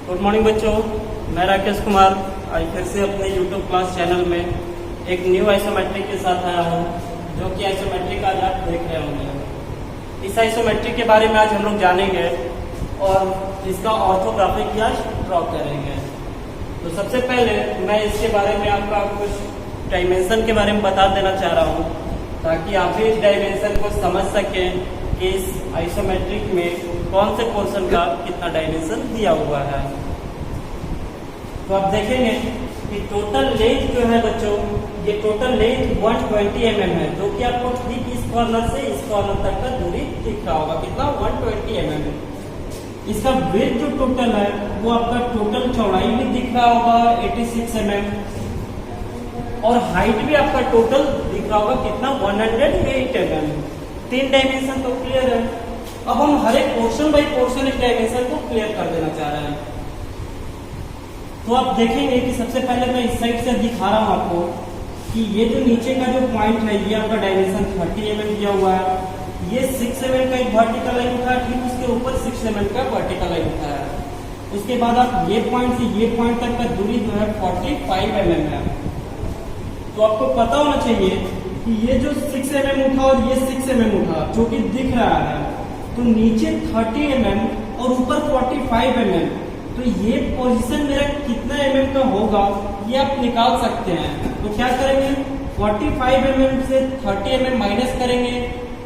Good morning बच्चों, मैं राकेश कुमार आज फिर से अपने यूट्यूब क्लास चैनल में एक न्यू आइसोमेट्रिक के साथ आया हूँ, जो कि आइसोमेट्रिक आज आप देख रहे होंगे। इस आइसोमेट्रिक के बारे में आज हम लोग जानेंगे और इसका ऑर्थोग्राफिक भी आज ड्रॉ करेंगे। तो सबसे पहले मैं इसके बारे में आपका कुछ डायमेंशन के बारे में बता देना चाह रहा हूँ, ताकि आप भी इस डायमेंशन को समझ सकें कि इस आइसोमेट्रिक में कौन से पोर्शन का कितना डायमेंशन दिया हुआ है। तो आप देखेंगे कि टोटल लेंथ जो है बच्चों, ये टोटल लेंथ 120 mm है, जो कि आपको ठीक इस कॉर्नर से इस कॉर्नर तक का दूरी दिख रहा होगा। कितना? 120 mm। इसका विड्थ जो टोटल है वो आपका टोटल चौड़ाई भी दिख रहा होगा 86 mm, और हाइट भी आपका टोटल दिख रहा होगा कितना? 108 mm। 3 डायमेंशन तो क्लियर है। अब हम हर एक पोर्शन बाई पोर्शन इस डायमेंशन को क्लियर कर देना चाह रहे हैं। तो आप देखेंगे कि सबसे पहले मैं इस साइड से दिखा रहा हूं आपको कि ये जो नीचे का जो पॉइंट है ये आपका डायमेंशन 30 mm दिया हुआ है। ये 6 mm का एक वर्टिकल लाइन उठा है, ठीक उसके ऊपर 6 mm का वर्टिकल लाइन उठाया है। उसके बाद आप ये पॉइंट से ये पॉइंट तक का दूरी जो है 45 mm है। तो आपको पता होना चाहिए कि ये जो 6 mm उठा और ये 6 mm उठा जो कि दिख रहा है, तो नीचे 30 mm और ऊपर 45 mm, तो ये पोजीशन मेरा कितना mm का होगा ये आप निकाल सकते हैं। तो क्या करेंगे? 45 mm से 30 mm माइनस करेंगे,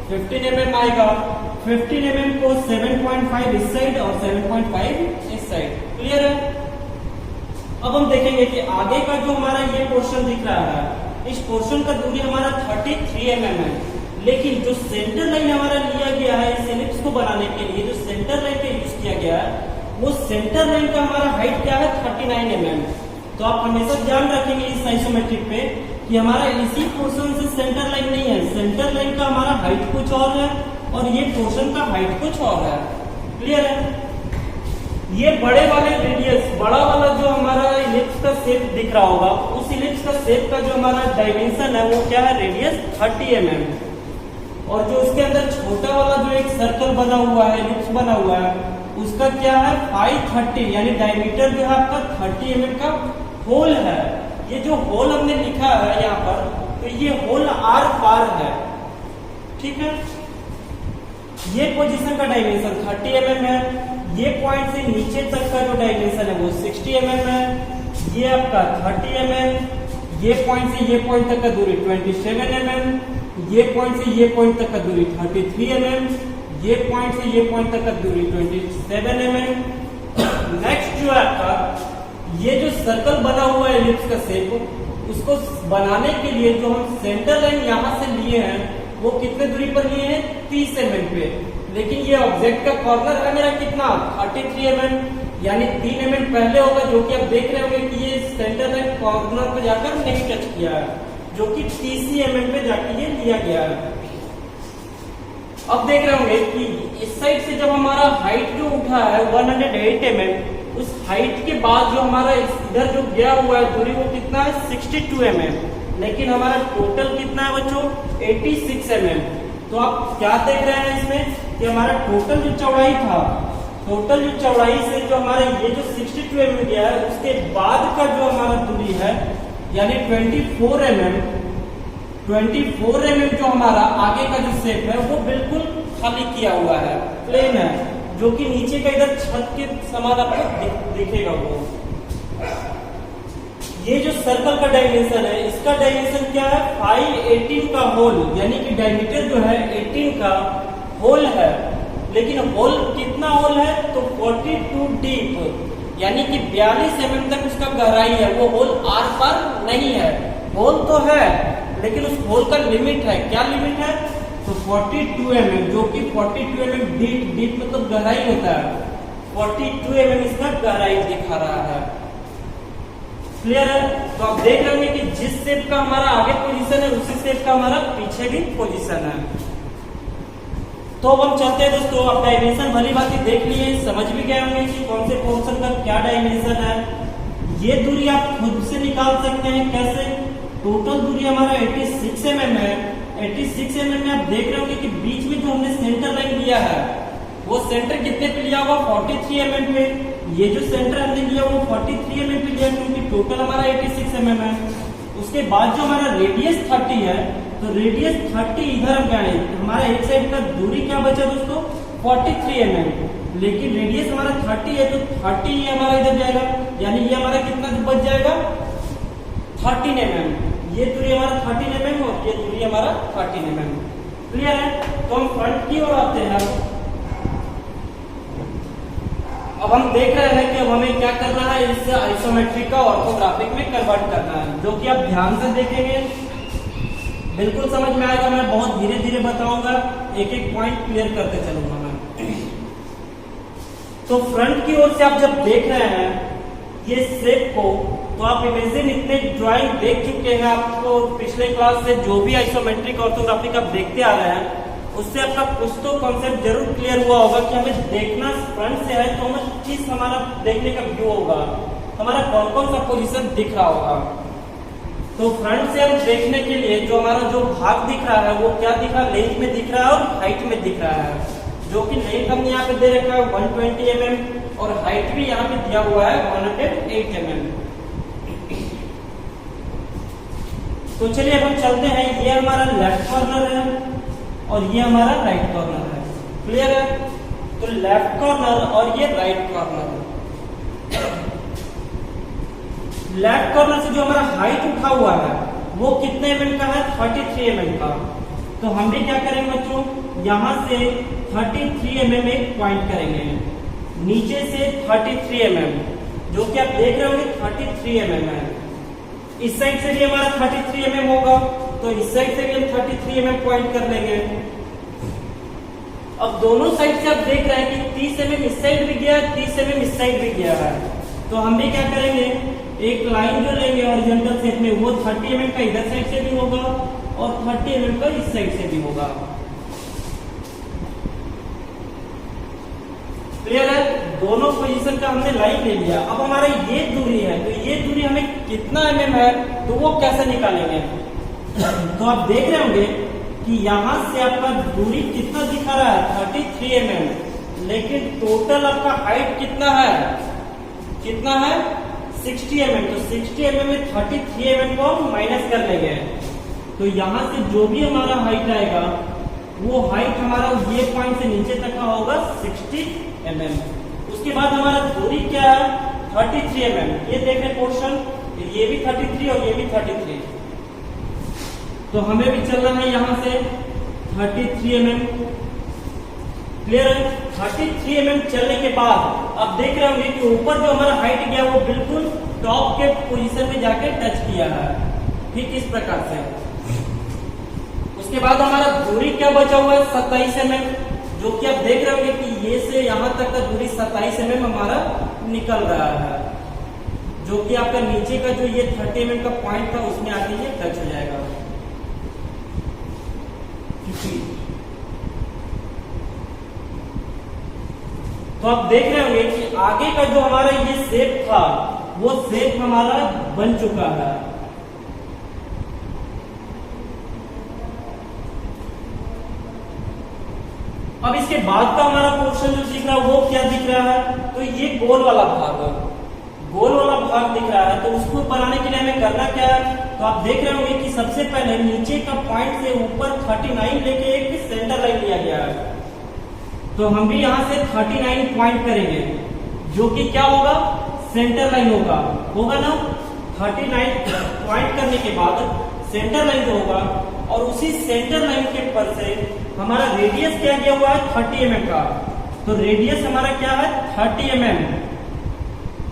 15 mm आएगा। 15 mm को 7.5 इस साइड और 7.5 इस साइड। क्लियर है? अब हम देखेंगे कि आगे का जो हमारा ये पोर्शन दिख रहा है, इस पोर्शन का दूरी हमारा 33 mm है, लेकिन जो सेंटर लाइन हमारा लिया गया है इस एलिप्स को बनाने के लिए, जो सेंटर लाइन का यूज किया गया है, वो सेंटर लाइन का हमारा हाइट क्या है? 39 mm। तो आप हमेशा ध्यान रखेंगे इस आइसोमेट्रिक पे कि हमारा इसी पोर्शन से सेंटर लाइन नहीं है, सेंटर लाइन का हमारा हाइट कुछ और है और ये पोर्शन का हाइट कुछ और है। क्लियर है? ये बड़े वाले रेडियस, बड़ा वाला जो हमारा इलिप्स का शेप दिख रहा होगा, उस इलिप्स का शेप का जो हमारा डायमेंशन है वो क्या है? Radius 30 mm। और जो उसके अंदर छोटा वाला जो एक सर्कल बना हुआ है, इलिप्स बना हुआ है, उसका क्या है? 530, यानी डायमीटर जो है आपका 30 mm का होल है। ये जो होल हमने लिखा है यहाँ पर, तो ये होल आर पार है। ठीक है? ये पोजीशन का डायमेंशन 30 mm है। ये पॉइंट से नीचे तक का जो डायमेंशन है वो 60 mm है। ये आपका 30 mm। ये पॉइंट से ये पॉइंट तक का दूरी 27 mm। ये पॉइंट से ये पॉइंट तक का दूरी 33 mm। ये पॉइंट से ये पॉइंट तक का दूरी 27 mm। नेक्स्ट जो है आपका ये जो सर्कल बना हुआ है एलिप्स का शेप, उसको बनाने के लिए जो हम सेंटर लाइन यहाँ से लिए हैं वो कितने दूरी पर लिए हैं? 30 mm पे। लेकिन ये ऑब्जेक्ट का कॉर्नर है मेरा कितना? 33 mm, यानी 3 mm पहले होगा, जो कि आप देख रहे होंगे कि ये सेंटर लाइन कॉर्नर पे जाकर नहीं टच किया है, जो कि 30 mm पे जाके ये लिया गया है। अब देख रहे होंगे कि इस साइड से जब हमारा हाइट जो उठा है 108 mm, उस हाइट के बाद जो हमारा इधर जो गया हुआ है दूरी वो कितना है? 62 mm, लेकिन हमारा टोटल कितना है बच्चों? 86 mm। तो आप क्या देख रहे हैं इसमें कि हमारा टोटल जो चौड़ाई था, टोटल जो चौड़ाई से जो हमारे ये जो 62 mm गया है, उसके बाद का जो हमारा दूरी है यानी 24 mm, 24 mm जो हमारा आगे का जो शेप है वो बिल्कुल खाली किया हुआ है, प्लेन है, जो कि नीचे का इधर छत के समान आपको दिखेगा। वो ये जो सर्कल का डायमेंशन है, इसका डायमेंशन क्या है? 518 का होल, यानी कि डायमीटर जो है 18 का होल है। लेकिन होल कितना होल है? तो 42 डीप, यानी कि 42 mm तक उसका गहराई है। वो होल आर पार नहीं है, होल तो है लेकिन उस होल का लिमिट है। क्या लिमिट है? तो 42 mm, जो कि 42 mm डीप, डीप मतलब गहराई होता है। 42 mm इसका गहराई दिखा रहा है। क्लियर है? तो आप देख रहे होंगे कि जिस शेप का हमारा आगे पोजीशन है उसी शेप का हमारा पीछे भी पोजीशन है। तो अब हम चलते हैं दोस्तों, आप डायमेंशन भली बात देख लिए, समझ भी गए होंगे कि कौन से पोर्शन का क्या डायमेंशन है। ये दूरी आप खुद से निकाल सकते हैं। कैसे? टोटल दूरी हमारा 86 mm है। 86 mm में आप देख रहे होंगे कि बीच में जो हमने सेंटर लाइन लिया है वो सेंटर कितने पे लिया होगा? 43 mm पे। ये जो सेंटर हमने लिया वो 43 mm पे लिया क्योंकि टोटल हमारा 86 mm है। उसके बाद जो हमारा रेडियस 30 है, तो रेडियस 30 इधर हम गए, हमारा एक साइड का दूरी क्या बचा दोस्तों 43 mm, लेकिन रेडियस हमारा 30 है तो 30 ये हमारा इधर जाएगा, यानी ये हमारा कितना बच जाएगा 13 mm। ये दूरी हमारा 13 mm और ये दूरी हमारा 13 mm। क्लियर है? तो हम फ्रंट की ओर आते हैं। अब हम देख रहे हैं कि अब हमें क्या करना है, इस आइसोमेट्रिक का ऑर्थोग्राफिक में कन्वर्ट करना है, जो कि आप ध्यान से देखेंगे बिल्कुल समझ में आएगा। मैं बहुत धीरे धीरे बताऊंगा, एक एक पॉइंट क्लियर करते चलूंगा मैं। तो फ्रंट की ओर से आप जब देख रहे हैं ये शेप को, तो आप इमेजिन इतने ड्राइंग देख चुके हैं, आपको पिछले क्लास से जो भी आइसोमेट्रिक ऑर्थोग्राफिक आप देखते आ रहे हैं उससे आपका कुछ तो कॉन्सेप्ट जरूर क्लियर हुआ होगा कि हमें देखना फ्रंट से है तो हमें किस हमारा देखने का व्यू होगा, हमारा कौन कौन सा पोजीशन दिख रहा होगा। तो फ्रंट से हम देखने के लिए जो हमारा जो भाग दिख रहा है वो क्या दिख रहा है, लेंथ में दिख रहा है और हाइट में दिख रहा है, जो कि लेंथ हमने यहाँ पे दे रखा है 120 mm और हाइट भी यहाँ पे दिया हुआ है 108 mm। तो चलिए अब हम चलते हैं, ये हमारा लेफ्ट कॉर्नर है और ये हमारा राइट कॉर्नर है। क्लियर है? तो लेफ्ट कॉर्नर और ये राइट कॉर्नर। लेफ्ट कॉर्नर से जो हमारा हाइट उठा हुआ है वो कितने mm का है, 33 mm का। तो हम भी क्या करेंगे बच्चों, यहां से 33 mm एक पॉइंट करेंगे, नीचे से 33 mm, जो कि आप देख रहे होंगे 33 mm है। इस साइड से भी हमारा 33 mm होगा, तो इस साइड से भी हम 33 mm पॉइंट कर लेंगे। अब दोनों साइड से आप देख रहे हैं कि 30 mm इस साइड भी गया, 30 mm इस साइड भी गया है। तो हम भी क्या करेंगे, एक लाइन जो लेंगे हॉरिजॉन्टल शेप में, वो 30 mm का इधर साइड से भी होगा और 30 mm का इस साइड से भी होगा। क्लियर है? दोनों पोजीशन का हमने लाइन ले लिया। अब हमारा ये दूरी है, तो ये दूरी हमें कितना mm है तो वो कैसे निकालेंगे। तो आप देख रहे होंगे कि यहां से आपका दूरी कितना दिखा रहा है 33 mm, लेकिन टोटल आपका हाइट कितना है, कितना है 60 mm। तो 60 mm में 33 mm को हम माइनस कर लेंगे, तो यहां से जो भी हमारा हाइट आएगा वो हाइट हमारा ये पॉइंट से नीचे तक का होगा 60 mm। उसके बाद हमारा दूरी क्या है 33 mm। ये देख रहे पोर्शन, ये भी 33 और ये भी 33, तो हमें भी चलना है यहां से 33 mm। क्लियर है? 33 mm चलने के बाद अब देख रहे होंगे कि ऊपर जो हमारा हाइट गया वो बिल्कुल टॉप के पोजीशन में जाके टच किया है, ठीक इस प्रकार से। उसके बाद हमारा दूरी क्या बचा हुआ है 27 mm, जो कि आप देख रहे होंगे कि ये से यहां तक का दूरी 27 mm हमारा निकल रहा है, जो कि आपका नीचे का जो ये 30 mm का पॉइंट था उसमें आके ये टच हो जाएगा। तो आप देख रहे होंगे कि आगे का जो हमारा ये शेप था वो शेप हमारा बन चुका है। अब इसके बाद का हमारा पोर्शन जो दिख रहा है वो क्या दिख रहा है, तो ये गोल वाला भाग, गोल वाला भाग दिख रहा है। तो उसको बनाने के लिए हमें करना क्या है, तो आप देख रहे होंगे कि सबसे पहले नीचे का पॉइंट से ऊपर 39 लेके एक सेंटर लाइन लिया गया है, तो हम भी यहां से 39 पॉइंट करेंगे, जो कि क्या होगा सेंटर लाइन होगा ना। 39 पॉइंट करने के बाद सेंटर लाइन जो होगा, और उसी सेंटर लाइन के पर से हमारा रेडियस क्या दिया हुआ है 30 mm का, तो रेडियस हमारा क्या है 30 mm।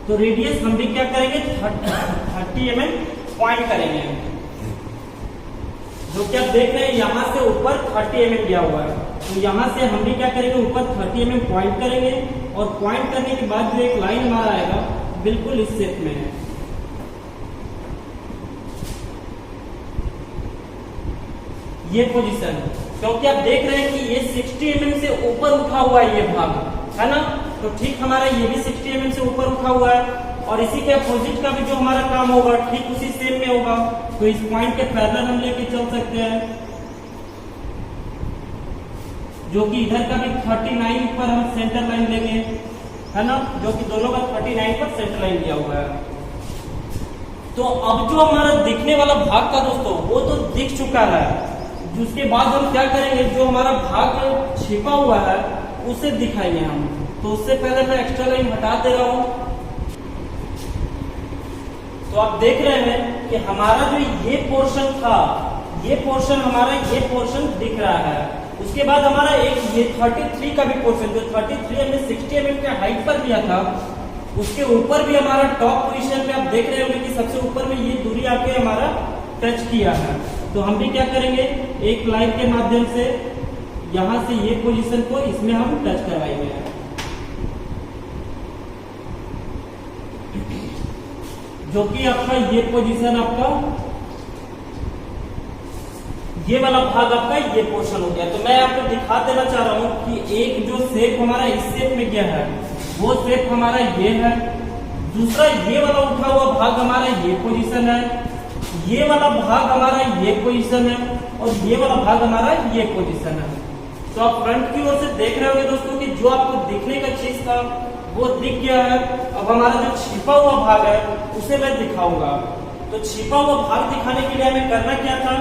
तो रेडियस हम भी क्या करेंगे 30 mm पॉइंट करेंगे, जो कि आप देख रहे हैं यहां से ऊपर 30 mm दिया हुआ है। तो यहां से हम भी क्या करेंगे ऊपर 30 mm पॉइंट करेंगे, और पॉइंट करने के बाद जो एक लाइन हमारा आएगा बिल्कुल इस शेप में है। ये पोजीशन, क्योंकि आप देख रहे हैं कि ये 60 mm से ऊपर उठा हुआ है ये भाग, है ना। तो ठीक हमारा ये भी 60 mm से ऊपर उठा हुआ है, और इसी के अपोजिट का भी जो हमारा काम होगा ठीक उसी सेम में होगा। तो इस पॉइंट के पैरेलल हम लेके चल सकते हैं, जो कि इधर का भी 39 पर हम सेंटर लाइन लेंगे, है ना, जो कि दोनों का 39 पर सेंटर लाइन दिया हुआ है। तो अब जो हमारा दिखने वाला भाग था दोस्तों वो तो दिख चुका है, उसके बाद हम क्या करेंगे, जो हमारा भाग छिपा हुआ है उसे दिखाएंगे हम। तो उससे पहले मैं एक्स्ट्रा लाइन हटा दे रहा हूं। तो आप देख रहे हैं कि हमारा जो ये पोर्शन था, ये पोर्शन हमारा ये पोर्शन दिख रहा है। उसके बाद हमारा एक ये 33 का भी पोर्शन, जो 33 हमने 60 mm के हाइट पर दिया था, उसके ऊपर भी हमारा टॉप पोजीशन पे आप देख रहे होंगे कि सबसे ऊपर में ये दूरी आके हमारा टच किया है। तो हम भी क्या करेंगे, एक लाइन के माध्यम से यहां से ये पोजीशन को इसमें हम टच करवाएंगे। जो कि आपका ये पोजीशन, आपका ये वाला भाग आपका ये पोर्शन हो गया। तो मैं आपको दिखा देना चाह रहा हूं कि एक जो शेप हमारा इस शेप में गया है वो शेप हमारा ये है, दूसरा ये वाला उठा हुआ भाग हमारा ये पोजीशन है, ये वाला भाग हमारा ये पोजीशन है, और ये वाला भाग हमारा ये पोजीशन है। तो आप फ्रंट की ओर से देख रहे होंगे दोस्तों कि जो आपको दिखने का चीज था वो दिख गया है। अब हमारा जो छिपा हुआ भाग है उसे मैं दिखाऊंगा। तो छिपा हुआ भाग दिखाने के लिए हमें करना क्या था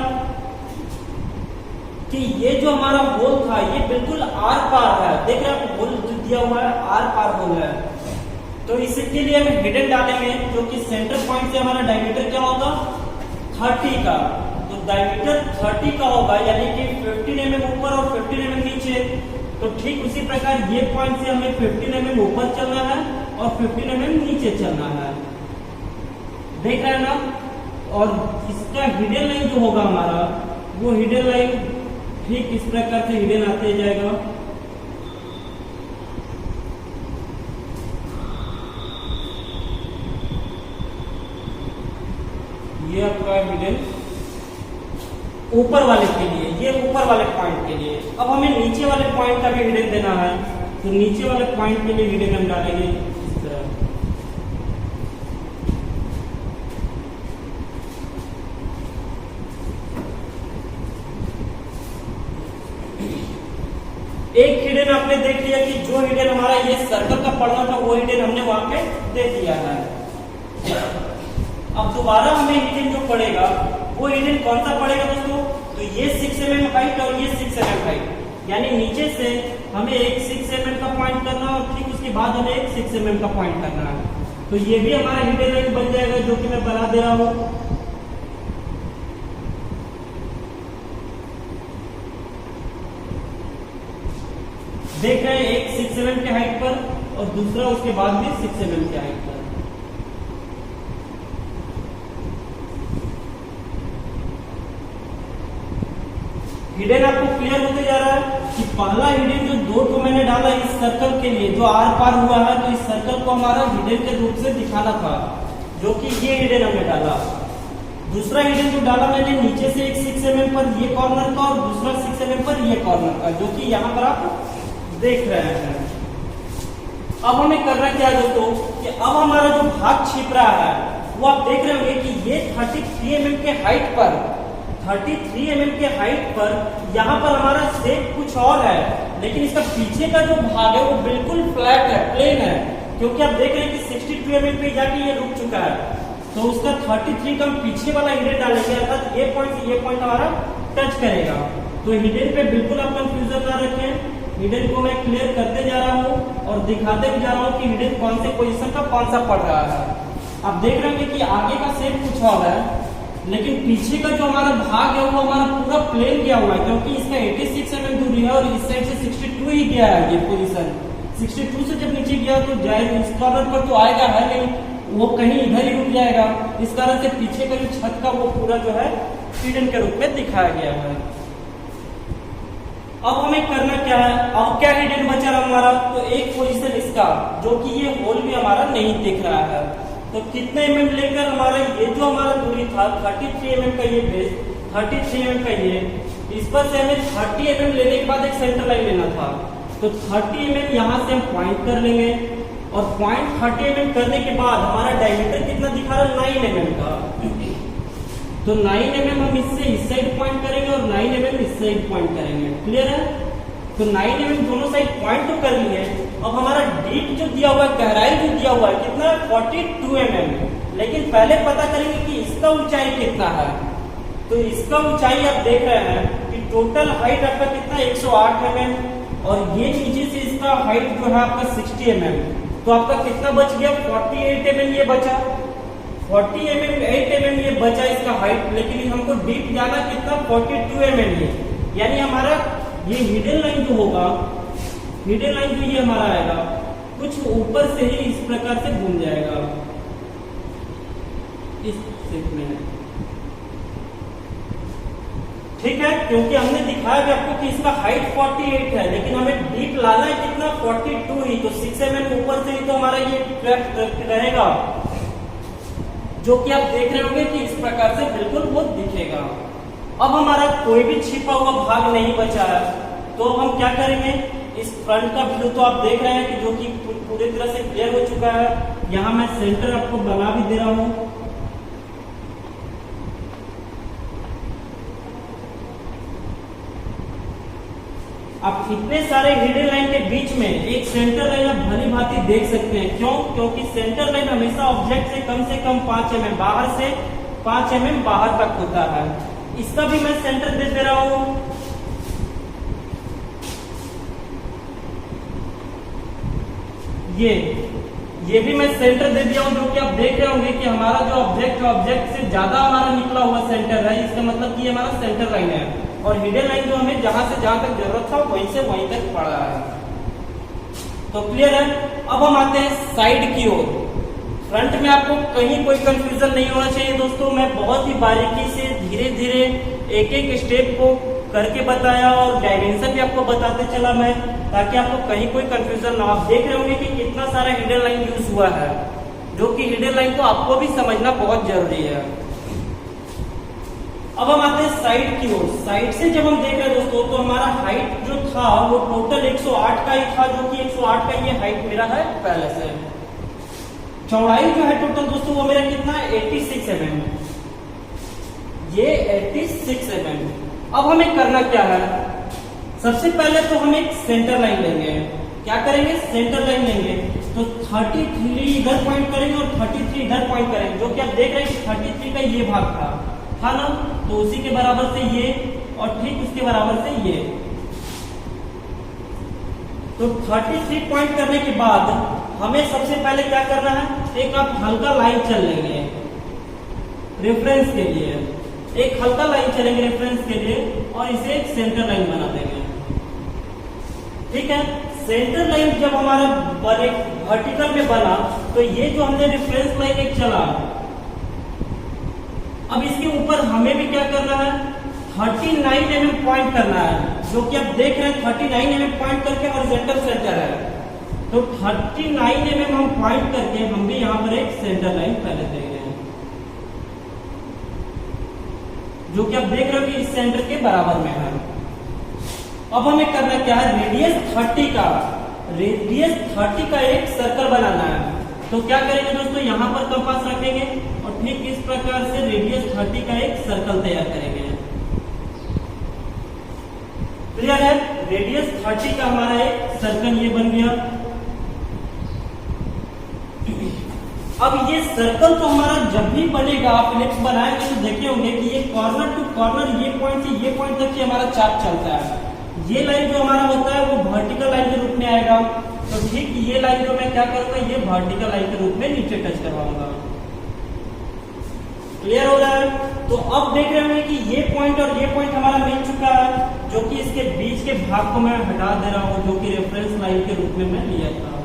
कि ये जो हमारा होल था ये बिल्कुल आर पार है, देख रहे हैं होल जो दिया हुआ है आर पार होल है। तो इसके लिए हम हिडन डालेंगे, जो कि सेंटर पॉइंट से हमारा डायमीटर क्या होगा 30 का। तो डायमीटर 30 का होगा, यानी कि 15 mm ऊपर और 15 mm नीचे। तो ठीक उसी प्रकार ये पॉइंट से हमें 15 mm ऊपर चलना है और 15 mm नीचे चलना है, देख रहे हैं ना। और इसका हिडन लाइन जो होगा हमारा, वो हिडन लाइन ठीक इस प्रकार से हिडन आते जाएगा। ये आपका हिडन ऊपर वाले के लिए, ये ऊपर वाले पॉइंट के लिए। अब हमें नीचे वाले पॉइंट का भी हिडन देना है, तो नीचे वाले पॉइंट के लिए हिडन हम डालेंगे इस तरह। एक हिडन आपने देख लिया कि जो हिडन हमारा ये सर्कल का पड़ना था वो हिडन हमने वहां पे दे दिया है। अब दोबारा हमें हिडन जो पड़ेगा वो हिडन कौन सा पड़ेगा दोस्तों, तो ये 6 mm हाइट और ये 6 mm हाइट, यानी नीचे से हमें एक 6 mm का पॉइंट करना और ठीक उसके बाद हमें एक 6 mm का पॉइंट करना है। तो ये भी हमारा हिडन लाइन बन जाएगा, जो कि मैं बना दे रहा हूं। देख रहे हैं एक 6 mm के हाइट पर और दूसरा उसके बाद भी 6 mm के हाइट पर। हिडन आपको क्लियर होते जा रहा है कि पहला हिडन जो 2 ठो मैंने डाला इस सर्कल के लिए जो आर पार हुआ है, तो इस सर्कल को हमारा हिडन के रूप से दिखाना था, जो कि ये हिडन हमने डाला। दूसरा हिडन जो डाला मैंने नीचे से एक 6 mm पर ये कॉर्नर का और दूसरा 6 mm पर ये कॉर्नर का, जो कि यहाँ पर आप देख रहे हैं। अब हमें करना क्या है दोस्तों कि अब हमारा जो भाग छिप रहा है वो आप देख रहे होंगे कि ये 33 mm के हाइट पर, 33 mm के हाइट पर यहाँ पर हमारा शेप कुछ और है, लेकिन इसका पीछे का जो भाग है वो बिल्कुल फ्लैट है, प्लेन है, क्योंकि आप देख रहे हैं कि 62 mm पे जाके ये रुक चुका है। तो उसका 33 का हम पीछे वाला हिडन डालेंगे, अर्थात ये पॉइंट से ये पॉइंट हमारा टच करेगा। तो हिडन पे बिल्कुल आप कंफ्यूजन ना रखें, हिडन को मैं क्लियर करते जा रहा हूँ और दिखाते भी जा रहा हूँ कि हिडन कौन से पोजीशन का कौन सा पड़ रहा है। आप देख रहे हैं कि आगे का शेप कुछ और है, लेकिन पीछे का जो हमारा भाग है वो हमारा पूरा प्लेन गया हुआ है, क्योंकि इसका 86 mm दूरी है और इस साइड से 62 ही गया है। ये पोजीशन 62 से जब नीचे गया तो जाए इस कॉर्नर पर तो आएगा है नहीं, वो कहीं इधर ही रुक जाएगा। इस कारण से पीछे का जो छत का वो पूरा जो है हिडन के रूप में दिखाया गया है। अब हमें करना क्या है, अब क्या हिडन बचा हमारा, तो एक पोजीशन इसका, जो कि ये होल भी हमारा नहीं दिख रहा है। तो कितने mm लेकर हमारा ये जो हमारा दूरी था 33 mm का ये बेस, 33 mm का ये, इस पर से हमें 30 mm लेने के बाद एक सेंटर लाइन लेना था। तो 30 mm यहाँ से हम पॉइंट कर लेंगे और पॉइंट 30 mm करने के बाद हमारा डायमीटर कितना दिखा रहा है 9 mm का। तो 9 mm हम इससे इस साइड पॉइंट करेंगे और 9 mm इस साइड पॉइंट करेंगे। क्लियर है? तो 9 mm दोनों साइड पॉइंट तो कर लिए। अब हमारा डीप जो दिया हुआ है, गहराई जो दिया हुआ है कितना, 42 mm। लेकिन पहले पता करेंगे कि इसका ऊंचाई कितना है। तो इसका ऊंचाई आप देख रहे हैं कि टोटल हाइट आपका कितना, 108 mm, और ये नीचे से इसका हाइट जो है आपका 60 mm। तो आपका कितना बच गया, 48 mm ये बचा, 40 mm 8 mm ये बचा इसका हाइट। लेकिन हमको डीप जाना कितना, 42 mm ये, यानी हमारा ये हिडन लाइन जो होगा, हिडन लाइन जो ये हमारा आएगा कुछ ऊपर से ही इस प्रकार से घूम जाएगा इस शेप में, ठीक है। क्योंकि हमने दिखाया कि आपको कि इसका हाइट 48 है, लेकिन हमें डीप लाना है कितना, 42 ही। तो 6 mm ऊपर से ही तो हमारा ये ट्रैक रहेगा, जो कि आप देख रहे होंगे कि इस प्रकार से बिल्कुल वो दिखेगा। अब हमारा कोई भी छिपा हुआ भाग नहीं बचा है, तो अब हम क्या करेंगे, इस फ्रंट का व्यू तो आप देख रहे हैं कि जो कि पूरी तरह से क्लियर हो चुका है। यहाँ मैं सेंटर आपको बना भी दे रहा हूँ। आप इतने सारे हिडन लाइन के बीच में एक सेंटर लाइन आप भली भांति देख सकते हैं। क्यों? क्योंकि सेंटर लाइन हमेशा ऑब्जेक्ट से कम 5 mm बाहर से 5 mm बाहर तक होता है। इसका भी मैं सेंटर दे रहा हूं। ये भी मैं सेंटर दे दिया हूं, जो कि आप देख रहे होंगे कि हमारा जो ऑब्जेक्ट से ज्यादा हमारा निकला हुआ सेंटर है। इसका मतलब कि ये हमारा सेंटर लाइन है, और हिडन लाइन जो हमें जहां से जहां तक जरूरत था वहीं से वहीं तक पड़ा है। तो क्लियर है। अब हम आते हैं साइड की ओर। फ्रंट में आपको कहीं कोई कंफ्यूजन नहीं होना चाहिए दोस्तों। मैं बहुत ही बारीकी से धीरे धीरे एक एक स्टेप को करके बताया, और डायमेंशन भी आपको बताते चला मैं, ताकि आपको कहीं कोई कंफ्यूजन ना हो। आप देख रहे होंगे कि कितना सारा हिडन लाइन यूज हुआ है, जो कि हिडन लाइन को आपको भी समझना बहुत जरूरी है। अब हम आते हैं साइड की ओर। साइड से जब हम देख रहे हैं दोस्तों, तो हमारा हाइट जो था वो टोटल 108 का ही था, जो कि 108 का ये हाइट मेरा है पहले से। चौड़ाई जो है टोटल दोस्तों वो मेरा कितना है, 86 mm। ये 86 mm। अब हमें करना क्या है, सबसे पहले तो हम एक सेंटर लाइन लेंगे। क्या करेंगे, सेंटर लाइन लेंगे। तो 33 इधर पॉइंट करेंगे और 33 इधर पॉइंट करेंगे, जो कि आप देख रहे हैं 33 का ये भाग था ना, तो उसी के बराबर से ये, और ठीक उसके बराबर से ये। तो 33 पॉइंट करने के बाद हमें सबसे पहले क्या करना है, एक आप हल्का लाइन चल लेंगे रेफरेंस के लिए, एक हल्का लाइन चलेंगे रेफरेंस के लिए, और इसे एक सेंटर लाइन बना देंगे। ठीक है। सेंटर लाइन जब हमारा वर्टिकल में बना, तो ये जो हमने रेफरेंस लाइन एक चला, अब इसके ऊपर हमें भी क्या करना है, 39 mm पॉइंट करना है, जो कि आप देख रहे हैं 39 mm पॉइंट करके हॉरिजॉन्टल सेंटर है। तो 39 mm हम पॉइंट करके हम भी यहाँ पर एक सेंटर लाइन पहले देंगे, जो कि आप देख रहे हो कि इस सेंटर के बराबर में है। अब हमें करना क्या है, रेडियस 30 का एक सर्कल बनाना है। तो क्या करेंगे दोस्तों, यहाँ पर कंपास रखेंगे और ठीक इस प्रकार से रेडियस 30 का एक सर्कल तैयार करेंगे। क्लियर है। रेडियस 30 का हमारा एक सर्कल ये बन गया। अब ये सर्कल तो हमारा जब भी बनेगा, आप इलिप्स बनाएंगे तो देखे होंगे कि ये कॉर्नर टू कॉर्नर, ये पॉइंट से ये पॉइंट तक हमारा चाप चलता है। ये लाइन जो हमारा होता है वो वर्टिकल लाइन के रूप में आएगा। तो ठीक ये लाइन जो मैं क्या करूंगा, ये वर्टिकल लाइन के रूप में नीचे टच करवाऊंगा। क्लियर हो रहा है। तो अब देख रहे होंगे कि ये पॉइंट और ये पॉइंट हमारा मिल चुका है, जो कि इसके बीच के भाग को मैं हटा दे रहा हूं, जो कि रेफरेंस लाइन के रूप में मैं लिया था।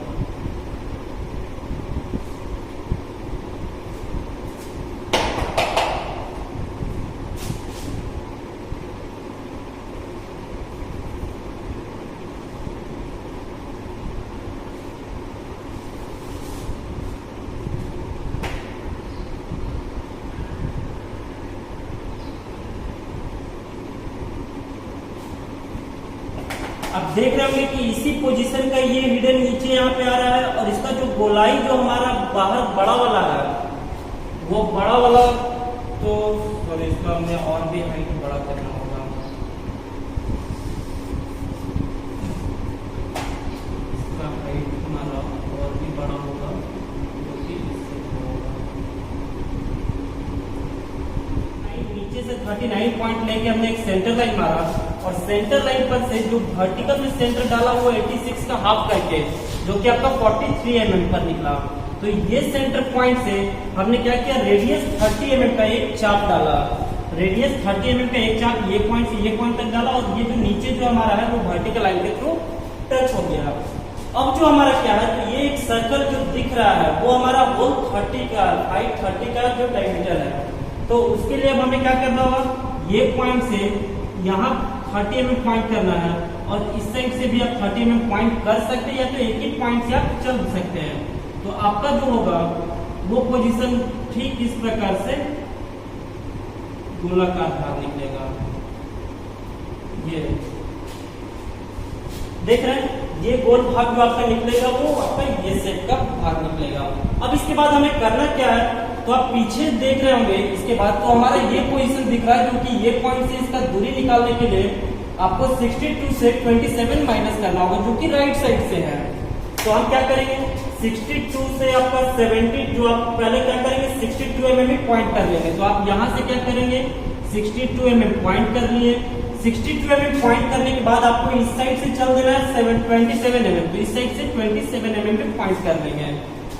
आप देख रहे होंगे कि इसी पोजीशन का ये हिडन नीचे यहाँ पे आ रहा है, और इसका जो गोलाई जो हमारा बाहर बड़ा वाला है, वो बड़ा वाला, तो सॉरी इसका हमें और भी हाइट बड़ा करना होगा। से 39 पॉइंट लेके हमने एक सेंटर लाइन मारा और सेंटर लाइन पर से जो वर्टिकल में सेंटर डाला वो 86 का हाफ करके जो कि आपका 43 mm पर निकला। तो ये सेंटर पॉइंट से हमने क्या किया, रेडियस 30 mm का एक चाप डाला, रेडियस 30 mm का एक चाप ये पॉइंट से ये पॉइंट तक डाला और ये जो नीचे जो हमारा है वो वर्टिकल लाइन के थ्रू टच हो गया। अब जो हमारा क्या है, तो ये एक सर्कल जो दिख रहा है वो हमारा होल 30 का हाइट 30 का जो डायमीटर है। तो उसके लिए अब हमें क्या करना होगा, ये पॉइंट से यहाँ 30 mm पॉइंट करना है और इस साइड से भी आप 30 mm पॉइंट कर सकते हैं या तो एक ही पॉइंट से आप चल सकते हैं। तो आपका जो होगा वो पोजीशन ठीक इस प्रकार से गोलाकार भाग निकलेगा। ये देख रहे हैं, ये गोल भाग जो आपका निकलेगा वो आपका ये सेट का भाग निकलेगा। अब इसके बाद हमें करना क्या है, तो आप पीछे देख रहे होंगे, इसके बाद तो हमारा ये पोजीशन दिख रहा है जो कि ये पॉइंट से इसका दूरी निकालने के लिए आपको 62 से 27 माइनस करना होगा जो कि राइट साइड से है। तो हम क्या करेंगे, 62 से आपका 70 जो आप पहले क्या करेंगे 62 mm पॉइंट कर लेंगे। तो आप यहाँ से क्या करेंगे 62 mm पॉइंट कर लिए, 62 mm पॉइंट करने के बाद आपको इस साइड से चल देना है 27 mm, तो इस साइड से 27 mm पे पॉइंट कर लेंगे।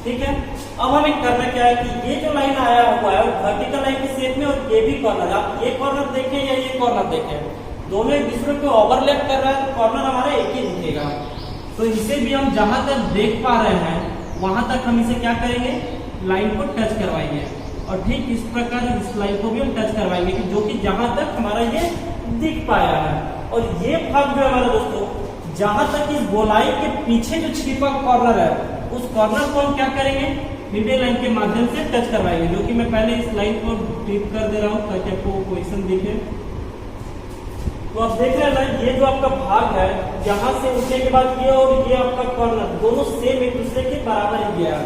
ठीक है, अब हमें करना क्या है कि ये जो लाइन आया हुआ है वर्टिकल लाइन के शेप में और ये भी कॉर्नर, आप ये कॉर्नर देखें या ये कॉर्नर देखें, दोनों एक दूसरे को ओवरलैप कर रहा है तो कॉर्नर हमारा एक ही दिखेगा। तो इसे भी हम जहां तक देख पा रहे हैं वहां तक हम इसे क्या करेंगे, लाइन को टच करवाएंगे और ठीक इस प्रकार इस लाइन को भी हम टच करवाएंगे कि जो कि जहां तक हमारा ये दिख पाया है। और ये भाग जो है हमारा दोस्तों, जहां तक इस गोलाई के पीछे जो छिपा कॉर्नर है उस कॉर्नर को हम क्या करेंगे, हीडन लाइन के माध्यम से टच करवाएंगे, जो कि मैं पहले इस लाइन को टिप कर दे रहा हूं ताकि आपको पोजीशन दिखे। तो आप देख रहे हैं ये जो आपका भाग है यहाँ से उठने के बाद ये और ये आपका कॉर्नर दोनों सेम एक दूसरे के बराबर ही गया।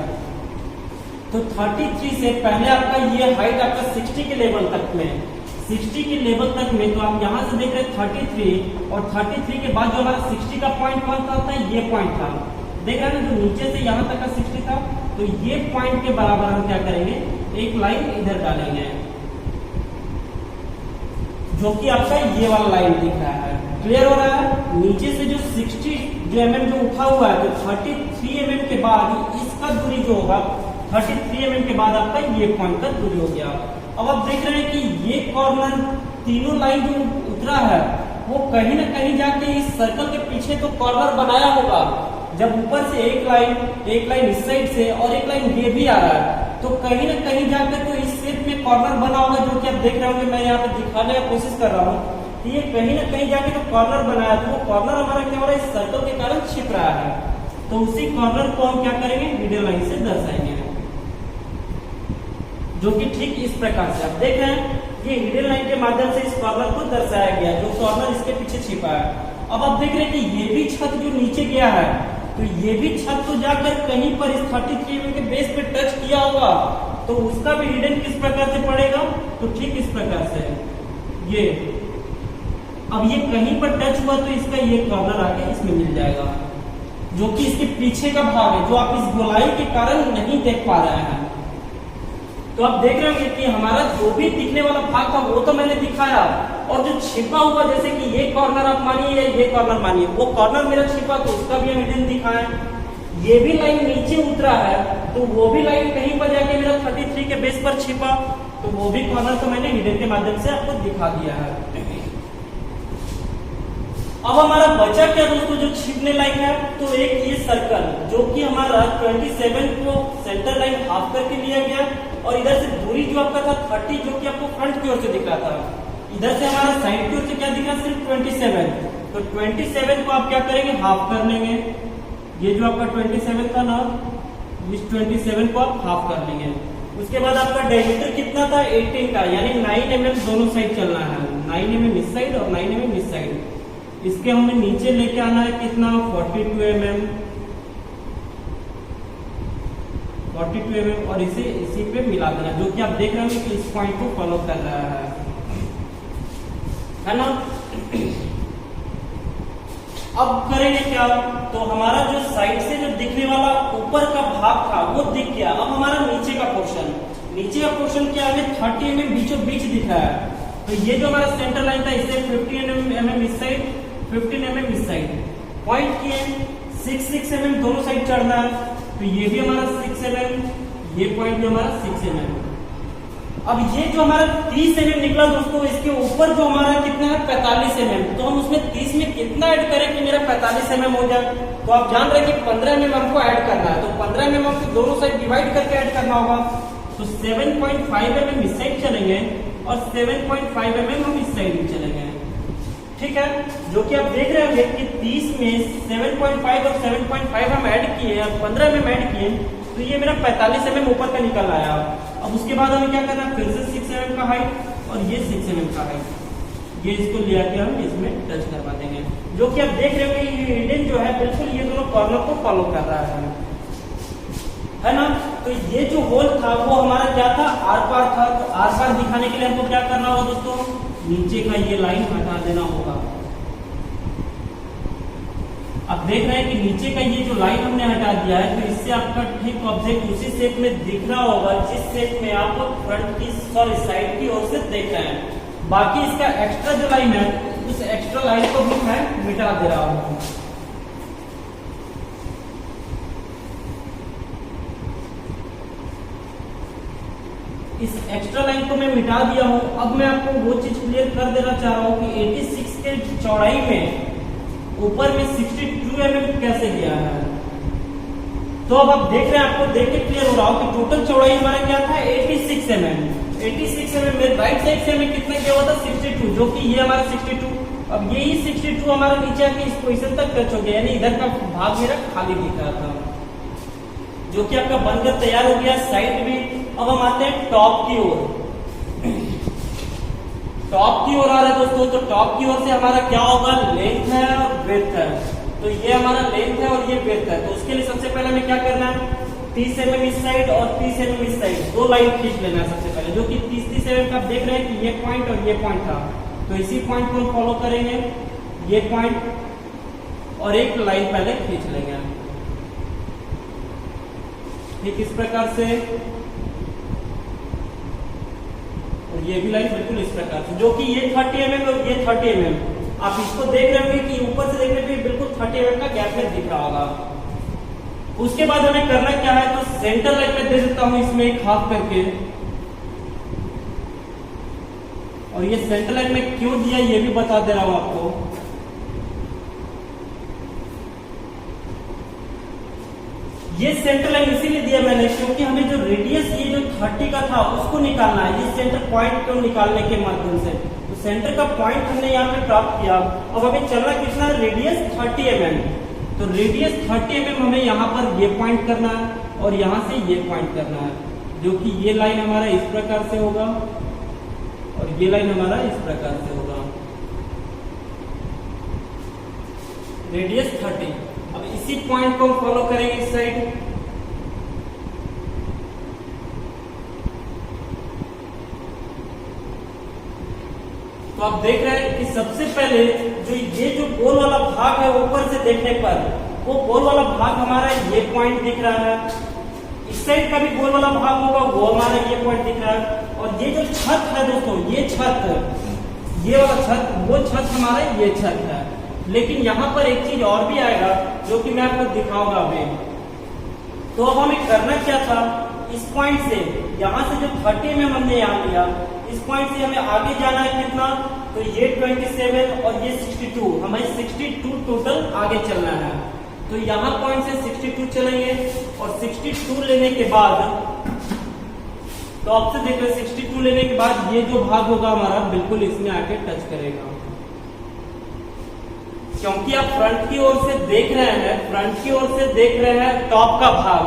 तो 33 से पहले आपका ये हाइट आपका 60 के लेवल तक में, 60 के लेवल तक में, तो आप यहाँ से देख रहे हैं 33 और 33 के बाद जो हमारा 60 का पॉइंट कौन सा होता है, ये पॉइंट था। देख रहे हैं जो नीचे से यहाँ तक का 60 था, तो ये पॉइंट के बराबर हम क्या करेंगे, एक लाइन इधर डालेंगे जो कि आपका ये वाला लाइन दिख रहा है। क्लियर हो रहा है, नीचे से जो 60 जो mm जो उठा हुआ है, तो 33 mm के बाद इसका दूरी जो होगा 33 mm के बाद आपका ये पॉइंट का दूरी हो गया। अब आप देख रहे हैं कि ये कॉर्नर तीनों लाइन जो उतरा है वो कहीं ना कहीं जाके इस सर्कल के पीछे तो कॉर्नर बनाया होगा। जब ऊपर से एक लाइन इस साइड से और एक लाइन ये भी आ रहा है, तो कहीं ना कहीं जाकर तो इस शेप में कॉर्नर बना होगा, जो कि आप देख रहे होंगे मैं यहाँ पे दिखाने की कोशिश कर रहा हूँ कि ये कहीं ना कहीं जाके जो कॉर्नर बनाया, तो वो कॉर्नर हमारा क्या हो रहा है, इस सर्कल के कारण छिप रहा है। तो उसी कॉर्नर को हम क्या करेंगे, हीडन लाइन से दर्शाएंगे, जो कि ठीक इस प्रकार से आप देख रहे हैं, ये हीडन लाइन के माध्यम से इस कॉर्नर को दर्शाया गया, जो कॉर्नर इसके पीछे छिपा है। अब आप देख रहे हैं कि ये भी छत जो नीचे गया है, तो ये भी छत तो जाकर कहीं पर इस 33 mm के बेस पे टच किया होगा, तो उसका भी हीडन किस प्रकार से पड़ेगा, तो ठीक इस प्रकार से ये। अब ये कहीं पर टच हुआ तो इसका ये कॉर्नर आके इसमें मिल जाएगा, जो कि इसके पीछे का भाग है, जो आप इस गोलाई के कारण नहीं देख पा रहे हैं। तो आप देख रहे होंगे कि हमारा जो भी दिखने वाला भाग था वो तो मैंने दिखाया, और जो छिपा हुआ जैसे कि ये कॉर्नर आप मानिए या ये कॉर्नर मानिए, वो कॉर्नर मेरा छिपा तो उसका भी हम हिडन दिखाएं। ये भी लाइन नीचे उतरा है तो वो भी लाइन कहीं पर जाके मेरा 33 के बेस पर छिपा, तो वो भी कॉर्नर तो मैंने हिडन के माध्यम से आपको दिखा दिया है। अब हमारा बचा क्या दोस्तों जो छिपने लायक है, तो एक ये सर्कल जो कि हमारा 27 को सेंटर लाइन हाफ करके लिया गया, और इधर से दूरी जो आपका था 30 जो कि आपको फ्रंट की ओर से दिख रहा था, इधर से हमारा साइड की ओर से क्या दिख रहा है, सिर्फ 27। तो 27 को आप क्या करेंगे, हाफ कर लेंगे। ये जो आपका 27 था ना, इस 27 को आप हाफ कर लेंगे। उसके बाद आपका डायमीटर कितना था, 18 का, यानी 9 mm दोनों साइड चलना है, 9 mm इस साइड और 9 mm इस साइड। इसके हमें नीचे लेके आना है कितना, 42 mm, 42 mm, और इसे इसी पे मिला देना, जो कि आप देख रहे होंगे कि इस पॉइंट को फॉलो कर रहा है ना। अब करेंगे क्या, तो हमारा जो साइड से जो दिखने वाला ऊपर का भाग था वो दिख गया। अब हमारा नीचे का पोर्शन क्या हमें 30 mm बीचों बीच दिख रहा है, तो ये जो हमारा सेंटर लाइन था इससे 15 mm इस साइड, 15 mm इस साइड पॉइंट किए, 6 mm दोनों साइड चढ़ना है, तो ये भी हमारा 6 mm, ये पॉइंट भी हमारा 6 mm। अब ये जो हमारा 30 mm निकला दोस्तों, इसके ऊपर जो हमारा कितना है 45 mm, तो हम उसमें 30 में कितना ऐड करें कि मेरा 45 mm हो जाए? तो आप जान रहे हैं कि 15 mm हमको ऐड करना है, तो 15 mm हमको दोनों साइड डिवाइड करके ऐड करना होगा। तो 7.5 mm इस साइड चलेंगे और 7.5 mm हम इस साइड में चलेंगे, ठीक है। जो कि आप देख रहे होंगे कि 30 में 7.5 और 7.5 हम ऐड किए और 15 mm ऐड किए, तो ये मेरा 45 mm ऊपर का निकल आया। अब उसके बाद हमें क्या करना है, फिर से 6 mm का हाइट और ये 6 mm का हाइट, ये इसको ले आके हम इसमें टच करवा देंगे। जो कि आप देख रहे हो कि ये हिडन जो है बिल्कुल ये दोनों कॉर्नर को फॉलो कर रहा है ना। तो ये जो होल था वो हमारा क्या था, आर पार था। तो आर पार दिखाने के लिए हमको क्या करना होगा दोस्तों, नीचे का ये लाइन हटा देना होगा। आप देख रहे हैं कि नीचे का ये जो लाइन हमने हटा दिया है, तो इससे आपका ठीक ऑब्जेक्ट उसी शेप में दिख रहा होगा जिस शेप में आप फ्रंट की साइड की ओर से देख रहे हैं। बाकी इसका एक्स्ट्रा जो लाइन है, उस एक्स्ट्रा लाइन को भी मैं मिटा दे रहा हूं। इस एक्स्ट्रा लाइन को मैं मिटा दिया हूं। अब मैं आपको वो चीज क्लियर कर देना चाह रहा हूं कि 86 के चौड़ाई में ऊपर में 62 mm कैसे गया है। तो अब आप देख रहे हैं, आपको देख के क्लियर हो रहा हो कि टोटल चौड़ाई हमारा क्या था 86 mm। 86 mm में राइट साइड से हमें कितना गया हुआ था 62, जो कि ये हमारा 62। अब यही 62 हमारा नीचे आके इस पोजीशन तक टच हो गया, यानी इधर का भाग मेरा खाली दिख रहा था, जो कि आपका बनकर तैयार हो गया साइड भी। अब हम आते हैं टॉप की ओर। टॉप की ओर आ रहा है दोस्तों, तो टॉप की ओर से हमारा क्या होगा, लेंथ है और ब्रेथ है। तो ये हमारा लेंथ है और ये ब्रेथ है। तो उसके लिए सबसे पहले हमें क्या करना है, 30 mm इस साइड और 30 mm इस साइड, दो लाइन खींच लेना है सबसे पहले, जो कि 30 mm का आप देख रहे हैं कि ये पॉइंट और ये पॉइंट था। तो इसी पॉइंट को हम फॉलो करेंगे, ये पॉइंट और एक लाइन पहले खींच लेंगे, ठीक इस प्रकार से। और ये भी लाइन बिल्कुल इस प्रकार से, जो कि ये 30 mm और ये 30 mm। आप इसको देख रहे होंगे कि ऊपर से देखने पे बिल्कुल 30 mm का गैप में दिख रहा होगा। उसके बाद हमें करना क्या है, तो सेंटर लाइन में दे देता हूं इसमें एक हाफ करके। और ये सेंटर लाइन में क्यों दिया ये भी बता दे रहा हूं आपको। ये सेंटर लाइन इसीलिए दिया मैंने क्योंकि हमें जो रेडियस ये जो 30 का था उसको निकालना है, ये सेंटर पॉइंट को निकालने के माध्यम से। तो सेंटर का पॉइंट हमने यहाँ पे प्राप्त किया। अब हमें चलना कितना है, रेडियस 30 mm। तो रेडियस 30 mm हमें यहाँ पर ये पॉइंट करना है और यहाँ से ये पॉइंट करना है, जो कि ये लाइन हमारा इस प्रकार से होगा और ये लाइन हमारा इस प्रकार से होगा, रेडियस 30। अब इसी पॉइंट को हम फॉलो करेंगे इस साइड। तो आप देख रहे हैं कि सबसे पहले जो ये जो गोल वाला भाग है ऊपर से देखने पर, वो गोल वाला भाग हमारा ये पॉइंट दिख रहा है। इस साइड का भी गोल वाला भाग होगा, वो हमारा ये पॉइंट दिख रहा है। और ये जो छत है दोस्तों, ये छत, ये वाला छत, वो छत हमारा ये छत है। लेकिन यहाँ पर एक चीज और भी आएगा जो कि मैं आपको दिखाऊंगा अभी। तो अब हमें करना क्या था, इस पॉइंट से यहाँ से जो 30 mm हमने यहाँ लिया, इस पॉइंट से हमें आगे जाना है कितना, तो ये 27 और ये 62, हमें 62 टोटल आगे चलना है। तो यहाँ पॉइंट से 62 चलेंगे और 62 लेने के बाद, तो आपसे देख रहे 62 लेने के बाद ये जो भाग होगा हमारा बिल्कुल इसमें आके टच करेगा। क्योंकि आप फ्रंट की ओर से देख रहे हैं, फ्रंट की ओर से देख रहे हैं टॉप का भाग,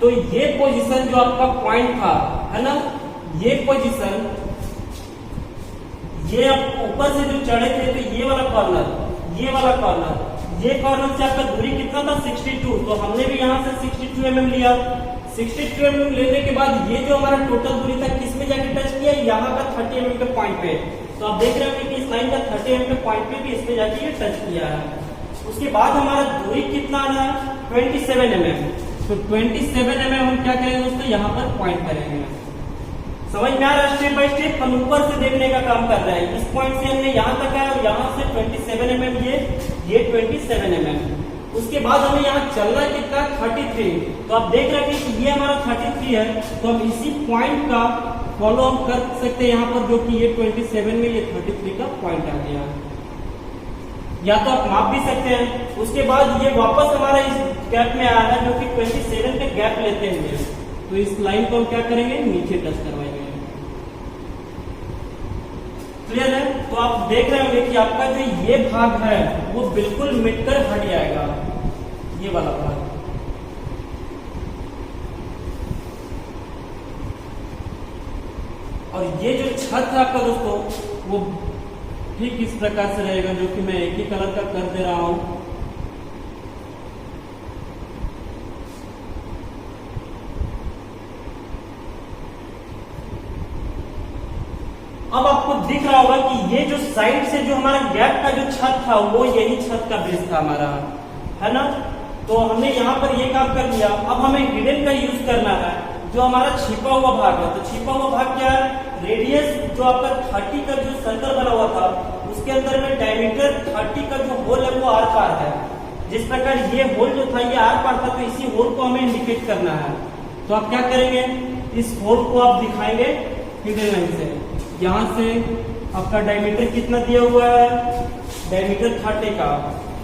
तो ये पोजीशन जो आपका पॉइंट था, है ना, ये पोजीशन, ये आप ऊपर से जो चढ़े थे, तो ये वाला कॉर्नर, ये वाला कॉर्नर, ये कॉर्नर से आपका दूरी कितना था 62। तो हमने भी यहाँ से 62 mm लिया। 62 mm लेने के बाद ये जो हमारा टोटल दूरी था किसमें जाके टच किया, यहाँ का 30 mm के पॉइंट पे। तो आप देख रहे होंगे कि इस लाइन का 30 mm के पॉइंट पे भी इसमें जाके ये टच किया है। उसके बाद हमारा दूरी कितना आना है 27 mm। तो 27 mm हम क्या करेंगे दोस्तों, यहाँ पर पॉइंट करेंगे। समझ में आ रहा है? स्टेप बाय स्टेप हम ऊपर से देखने का काम कर रहे हैं। इस पॉइंट से हमने यहाँ तक आया और यहाँ से 27 mm ये 27 mm। उसके बाद हमें यहाँ चलना है कितना, 33। तो आप देख रहे हैं कि ये हमारा 33 है, तो हम इसी पॉइंट का फॉलो हम कर सकते हैं यहाँ पर, जो कि ये 27 में ये 33 का पॉइंट आ गया। या तो आप माप भी सकते हैं। उसके बाद ये वापस हमारा इस गैप में आया है, जो कि 27 का गैप लेते हुए, तो इस लाइन को हम क्या करेंगे, नीचे टच करवाएंगे। क्लियर है? तो आप देख रहे होंगे कि आपका जो ये भाग है वो बिल्कुल मिटकर हट जाएगा, ये वाला भाग। और ये जो छत है आपका दोस्तों, वो ठीक इस प्रकार से रहेगा, जो कि मैं एक ही कलर का कर दे रहा हूं। अब आपको दिख रहा होगा कि ये जो साइड से जो हमारा गैप का जो छत था, वो यही छत का बेस था हमारा, है ना? तो हमने यहाँ पर ये काम कर लिया। अब हमें हिडन का यूज करना है, जो हमारा छिपा हुआ भाग है। तो छिपा हुआ भाग क्या है, रेडियस जो आपका 30 का जो सर्कल बना हुआ था, उसके अंदर में डायमीटर 30 का जो होल है वो आर पार है। जिस प्रकार ये होल जो था ये आर पार था, तो इसी होल को हमें इंडिकेट करना है। तो आप क्या करेंगे, इस होल को आप दिखाएंगे हिडन लाइन से। यहाँ से आपका डायमीटर कितना दिया हुआ है, डायमीटर 30 का।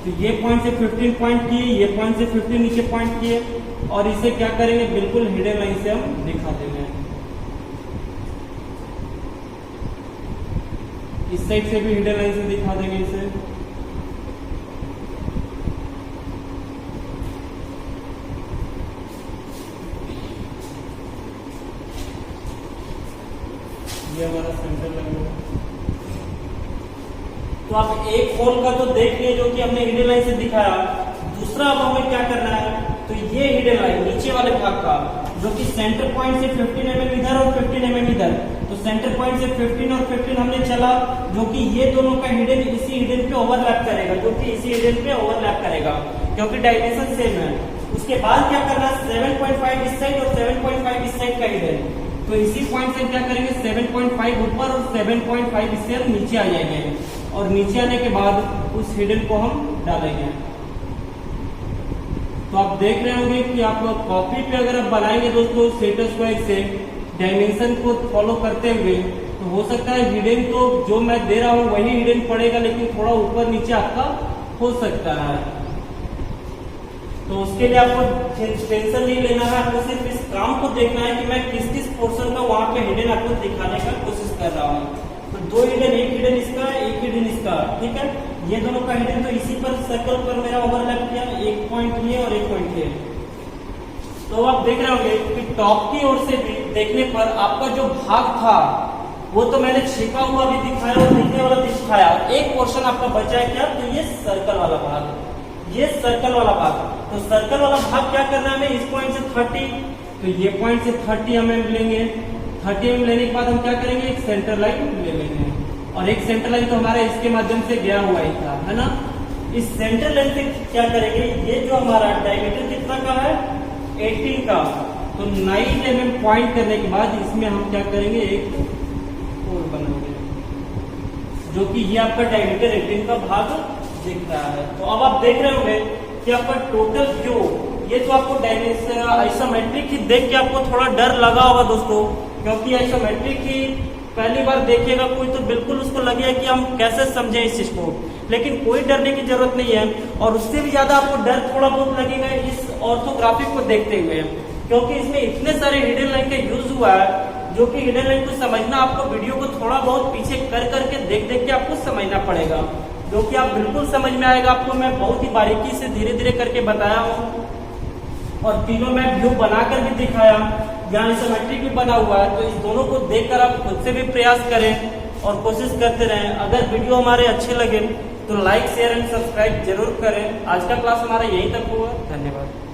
तो ये पॉइंट से 15 पॉइंट किए, ये पॉइंट से 15 नीचे पॉइंट किए, और इसे क्या करेंगे, बिल्कुल हिडन लाइन से हम दिखा देंगे। इस साइड से भी हिडन लाइन से दिखा देंगे इसे। ये हमारा सेंटर लाइन है। तो आप एक होल का तो देख लिए, जो कि हमने हिडन लाइन से दिखाया। दूसरा अब हमें क्या करना है, तो ये हिडन लाइन नीचे वाले भाग का, जो कि सेंटर पॉइंट से 15 mm इधर और 15 mm इधर। तो सेंटर पॉइंट से 15 और 15 हमने चला, जो कि ये दोनों का हिडन इसी हिडन पे ओवरलैप करेगा, जो कि इसी हिडन पे ओवरलैप करेगा, क्योंकि डायमेंशन सेम है। उसके बाद क्या करना है, 7.5 इस साइड और 7.5 इस साइड का हिडन। तो इसी पॉइंट से क्या करेंगे, 7.5 ऊपर और 7.5 इससे हम नीचे आ जाएंगे, और नीचे आने के बाद उस हिडन को हम डालेंगे। तो आप देख रहे होंगे कि आप कॉपी पे अगर आप बनाएंगे दोस्तों सेट स्क्वायर से डायमेंशन को फॉलो करते हुए, तो हो सकता है हिडन तो जो मैं दे रहा हूँ वही हिडन पड़ेगा, लेकिन थोड़ा ऊपर नीचे आपका हो सकता है। तो उसके लिए आपको टेंशन नहीं लेना है, आपको सिर्फ इस काम को देखना है कि मैं किस किस पोर्शन का वहां पे हिडन आपको दिखाने का कोशिश कर रहा हूँ। तो दो हिडन, एक हिडन इसका, एक हिडन इसका, ठीक है। ये दोनों का हिडन तो इसी पर सर्कल पर मेरा ओवरलैप किया, एक पॉइंट ये और एक पॉइंट ये। तो आप देख रहे होंगे कि टॉप की ओर से भी देखने पर आपका जो भाग था वो तो मैंने छिपा हुआ भी दिखाया और दिखने वाला दिखाया। एक पोर्शन आपका बचा है क्या, तो ये सर्कल वाला भाग, ये सर्कल वाला भाग। तो सर्कल वाला भाग क्या करना है हमें, इस पॉइंट से 30, तो ये पॉइंट से 30 mm लेंगे। 30 mm लेने के बाद हम क्या करेंगे, एक सेंटर लाइन ले लेंगे, और एक सेंटर लाइन तो हमारा इसके माध्यम से गया हुआ ही था, है ना। इस सेंटर लाइन से क्या करेंगे, ये जो हमारा डायमीटर कितना का है, 18 का, तो 9 mm पॉइंट करने के बाद इसमें हम क्या करेंगे, एक और बनाएंगे, जो कि ये आपका डायमीटर 18 का भाग दिख रहा है। तो अब आप देख रहे होंगे कि आपका टोटल व्यू, ये तो आपको डायमेंशन आइसोमेट्रिक ही देख के आपको थोड़ा डर लगा होगा दोस्तों, क्योंकि आइसोमेट्रिक ही पहली बार देखिएगा कोई तो बिल्कुल उसको लगेगा कि हम कैसे समझें इस चीज को, लेकिन कोई डरने की जरूरत नहीं है। और उससे भी ज्यादा आपको डर थोड़ा बहुत लगेगा इस ऑर्थोग्राफिक को देखते हुए, क्योंकि इसमें इतने सारे हिडन लाइन का यूज हुआ है, जो कि हिडन लाइन को समझना आपको वीडियो को थोड़ा बहुत पीछे कर करके देख देख के आपको समझना पड़ेगा, जो कि आप बिल्कुल समझ में आएगा आपको। मैं बहुत ही बारीकी से धीरे धीरे करके बताया हूँ, और तीनों मैं व्यू बनाकर भी दिखाया, यहाँ आइसोमेट्रिक भी बना हुआ है। तो इस दोनों को देखकर आप खुद से भी प्रयास करें और कोशिश करते रहें। अगर वीडियो हमारे अच्छे लगे तो लाइक, शेयर एंड सब्सक्राइब जरूर करें। आज का क्लास हमारा यहीं तक हुआ, धन्यवाद।